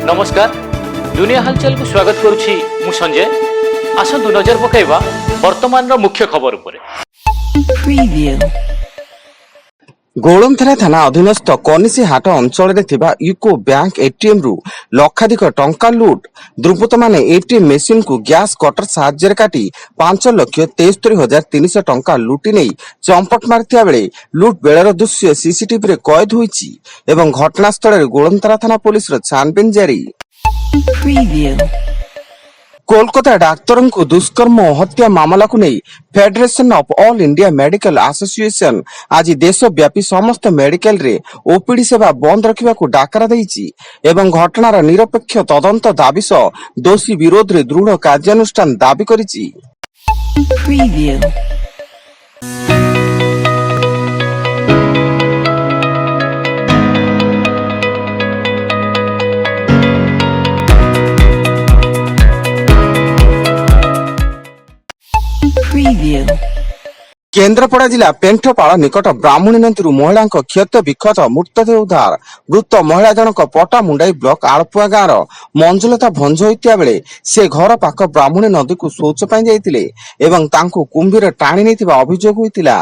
नमस्कार दुनिया हलचल को स्वागत करुछि मु संजय। आसतु नजर पकाइबा वर्तमान मुख्य खबर उपरे। गोलमथरा थाना अधीनस्थ कनिसी हाट अंचल यूको बैंक एटीएम रु लक्षाधिक टंका लुट। दुर्बृत्त माने एटीएम मेसिन को गैस कटर साहाय्य काटी 5,73,300 टंका लुटि नहीं चंपट मारिथिया बेले लुट बेलर दृश्य सीसीटीवी रे कैद होईछि एवं घटनास्थल रे गोलमथरा थाना पुलिस रो छानबीन जारी। कोलकाता डाक्तर को दुष्कर्म और हत्या मामला को नहीं federation of all India medical association आज देशव्यापी समस्त मेडिकल रे ओपीडी सेवा बंद रखा डाकरा देइछि एवं घटनार निरपेक्ष तदंत दाबी सह दोषी विरोध रे दृढ़ कार्यानुष्ठान दाबी करिछि। केन्द्रापड़ा जिला पेंठपाड़ निकट ब्राह्मणी नदी महिला क्षत विक्षत मृतदेह उद्धार। मृत महिला जनक पटामुंडाई ब्लॉक आलपुआ गाँव मंजुलता भंज होता बेले से घर पाख ब्राह्मणी नदी को शौच पाई जाइतिले एवं तांको कुंभीर टाणी नेतिबा अभियोग होइतिला।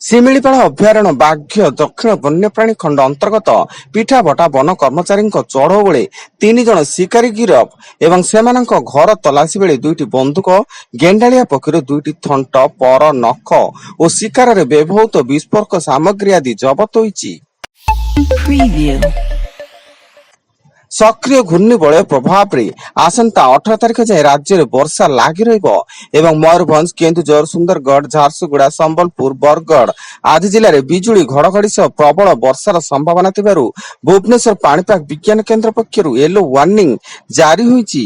शिमिलीपाड़ अभयारण्य बाघ्य दक्षिण वन्यप्राणी खंड अंतर्गत पिठाबटा वन कर्मचारी चढ़ऊ बेले 3 जन शिकारी गिरफ एवं सेमानक घर तलाशी बेले 2टी बंदूक गेंडालिया पक्षी 2टी थंट पर नख और शिकार रे व्यवहृत विस्फोरक सामग्री आदि जबत होईछि। सक्रिय घूर्णिबलय प्रभाव रे आसंता 18 तारिख जाए राज्य में वर्षा लगी रहिबो मयूरभंज केन्दुझर सुंदरगढ़ झारसुगुड़ा संबलपुर बरगढ़ आदि जिले में बिजुली घड़घड़ी सह प्रबल वर्षार संभावना थिबारु भुवनेश्वर पाणीपाग विज्ञान केन्द्र पक्षरु येलो वार्निंग जारी होईछि।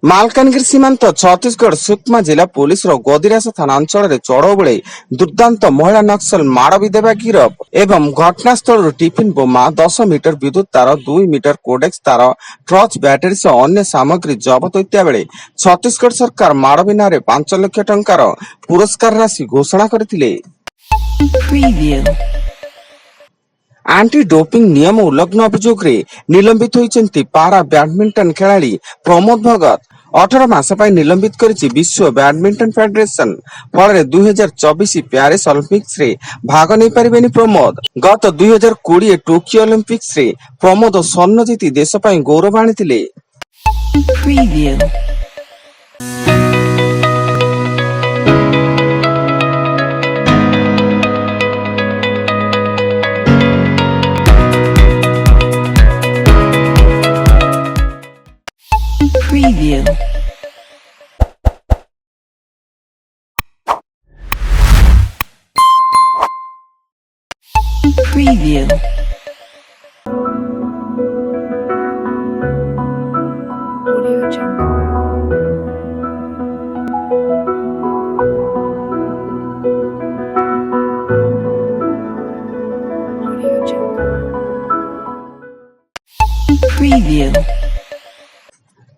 मालकानगिरी सीमांत छत्तीसगढ़ सुकमा जिला पुलिस गदिरास थाना अंचल चढ़ऊ बेले दुर्दांत महिला नक्सल माड़ देवा गिरफ एवं घटनास्थल टिफिन बोमा 10 मीटर विद्युत तार 2 मीटर कोडेक्स तार टर्च बैटरी सह अन्य सामग्री जबत होता बेले छत्तीसगढ़ सरकार माड़ बिना 5 लाख टंकार पुरस्कार राशि घोषणा करथिले। आंटी डोपिंग नियम उल्लंघन अभियोग रे निलंबित होइचंती पारा बैडमिंटन खिलाड़ी प्रमोद भगत 18 मास पाई निलंबित करिछि विश्व बैडमिंटन फेडरेशन। फल 2024 प्यारिस ओलंपिक्स रे भाग नहीं पारिबेनी प्रमोद। गत 2020 टोकियो ओलंपिक्स रे प्रमोद स्वर्ण जीति देश पाई गौरव आनिथिले।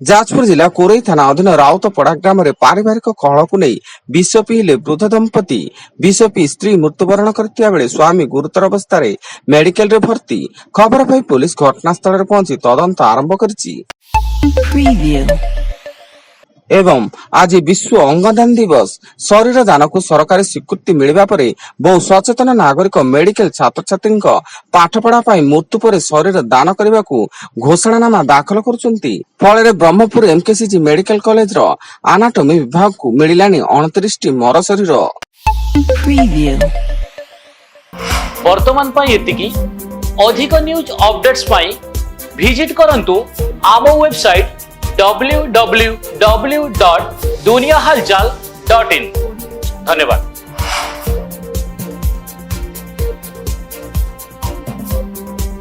जाजपुर जिला कोरई थाना अधीन राउतपड़ा ग्राम में पारिवारिक कलह को नहीं विष पीले वृद्ध दंपति। विष पी स्त्री मृत्युवरण करथिया बेले स्वामी गुरुतर अवस्था मेडिकल रे भर्ती। खबर पाई पुलिस घटनास्थल रे पहुंची तदंत आरंभ करिछि। एवं आज विश्व अंगदान दिवस। शरीर दान को सरकारी स्वीकृति मिलवा पर बहु सचेतन नागरिक मेडिकल छात्र छात्री पाठपढ़ा मृत्यु पर शरीर दान करने को घोषणानामा दाखल करुछंती। फल ब्रह्मपुर एमकेसीजी मेडिकल कॉलेज रो आनाटोमी विभाग को मिलानी 29 मर शरीर। वर्तमान अधिक न्यूज अपडेट्स पाई विजिट करंतु आम वेबसाइट www.duniyahalchal.in। धन्यवाद।